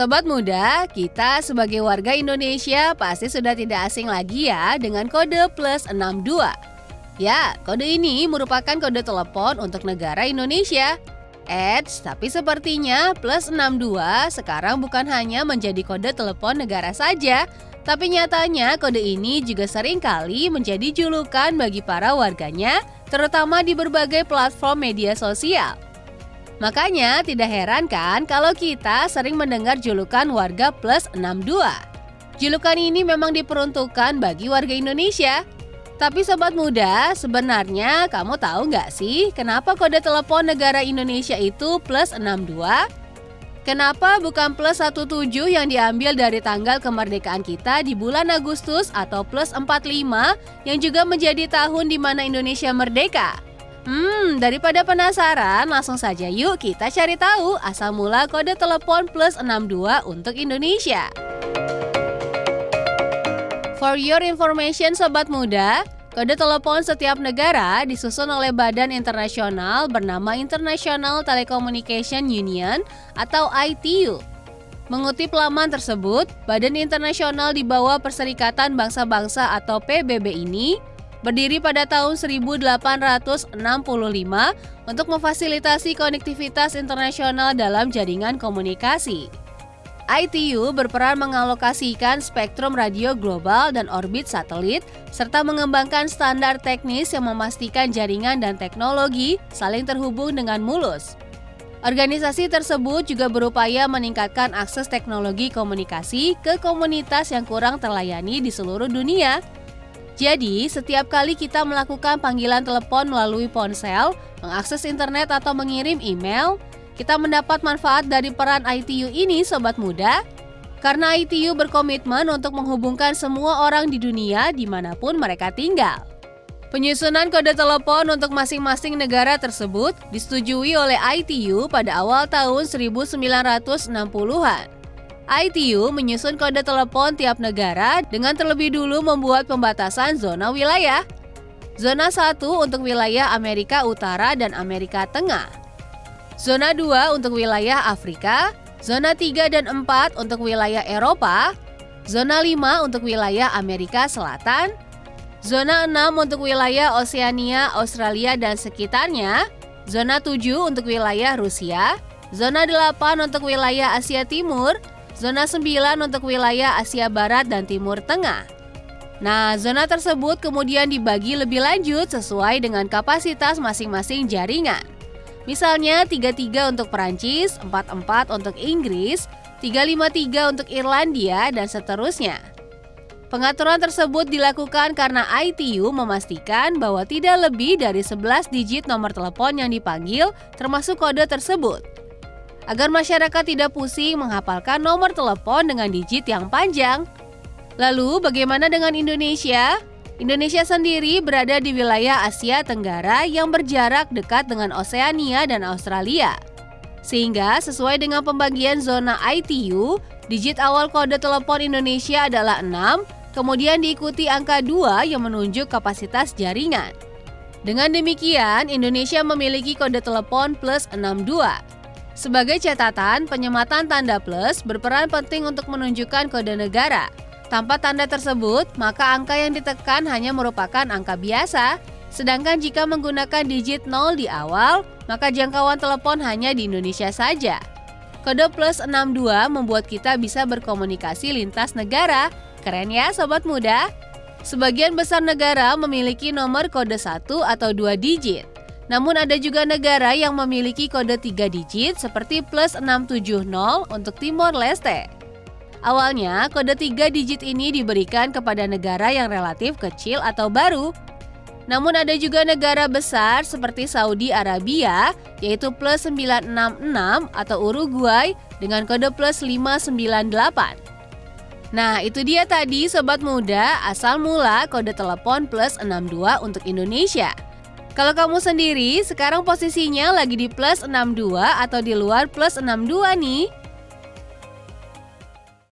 Sobat muda, kita sebagai warga Indonesia pasti sudah tidak asing lagi ya dengan kode +62. Ya, kode ini merupakan kode telepon untuk negara Indonesia. Eits, tapi sepertinya +62 sekarang bukan hanya menjadi kode telepon negara saja, tapi nyatanya kode ini juga seringkali menjadi julukan bagi para warganya, terutama di berbagai platform media sosial. Makanya tidak heran kan kalau kita sering mendengar julukan warga +62. Julukan ini memang diperuntukkan bagi warga Indonesia. Tapi sobat muda, sebenarnya kamu tahu nggak sih kenapa kode telepon negara Indonesia itu +62? Kenapa bukan +17 yang diambil dari tanggal kemerdekaan kita di bulan Agustus atau +45 yang juga menjadi tahun di mana Indonesia merdeka? Daripada penasaran, langsung saja yuk kita cari tahu asal mula kode telepon +62 untuk Indonesia. For your information sobat muda, kode telepon setiap negara disusun oleh badan internasional bernama International Telecommunication Union atau ITU. Mengutip laman tersebut, badan internasional di bawah Perserikatan Bangsa-Bangsa atau PBB ini berdiri pada tahun 1865 untuk memfasilitasi konektivitas internasional dalam jaringan komunikasi. ITU berperan mengalokasikan spektrum radio global dan orbit satelit, serta mengembangkan standar teknis yang memastikan jaringan dan teknologi saling terhubung dengan mulus. Organisasi tersebut juga berupaya meningkatkan akses teknologi komunikasi ke komunitas yang kurang terlayani di seluruh dunia. Jadi, setiap kali kita melakukan panggilan telepon melalui ponsel, mengakses internet atau mengirim email, kita mendapat manfaat dari peran ITU ini sobat muda. Karena ITU berkomitmen untuk menghubungkan semua orang di dunia dimanapun mereka tinggal. Penyusunan kode telepon untuk masing-masing negara tersebut disetujui oleh ITU pada awal tahun 1960-an. ITU menyusun kode telepon tiap negara dengan terlebih dulu membuat pembatasan zona wilayah. Zona 1 untuk wilayah Amerika Utara dan Amerika Tengah. Zona 2 untuk wilayah Afrika. Zona 3 dan 4 untuk wilayah Eropa. Zona 5 untuk wilayah Amerika Selatan. Zona 6 untuk wilayah Oseania, Australia dan sekitarnya. Zona 7 untuk wilayah Rusia. Zona 8 untuk wilayah Asia Timur. Zona 9 untuk wilayah Asia Barat dan Timur Tengah. Nah, zona tersebut kemudian dibagi lebih lanjut sesuai dengan kapasitas masing-masing jaringan. Misalnya 33 untuk Perancis, 44 untuk Inggris, 353 untuk Irlandia, dan seterusnya. Pengaturan tersebut dilakukan karena ITU memastikan bahwa tidak lebih dari 11 digit nomor telepon yang dipanggil termasuk kode tersebut. Agar masyarakat tidak pusing menghafalkan nomor telepon dengan digit yang panjang. Lalu bagaimana dengan Indonesia? Indonesia sendiri berada di wilayah Asia Tenggara yang berjarak dekat dengan Oseania dan Australia. Sehingga sesuai dengan pembagian zona ITU, digit awal kode telepon Indonesia adalah 6, kemudian diikuti angka 2 yang menunjuk kapasitas jaringan. Dengan demikian, Indonesia memiliki kode telepon +62. Sebagai catatan, penyematan tanda plus berperan penting untuk menunjukkan kode negara. Tanpa tanda tersebut, maka angka yang ditekan hanya merupakan angka biasa. Sedangkan jika menggunakan digit 0 di awal, maka jangkauan telepon hanya di Indonesia saja. Kode +62 membuat kita bisa berkomunikasi lintas negara. Keren ya sobat muda? Sebagian besar negara memiliki nomor kode 1 atau 2 digit. Namun ada juga negara yang memiliki kode 3 digit seperti +670 untuk Timor Leste. Awalnya, kode 3 digit ini diberikan kepada negara yang relatif kecil atau baru. Namun ada juga negara besar seperti Saudi Arabia, yaitu +966 atau Uruguay dengan kode +598. Nah, itu dia tadi sobat muda asal mula kode telepon +62 untuk Indonesia. Kalau kamu sendiri sekarang posisinya lagi di +62 atau di luar +62 nih?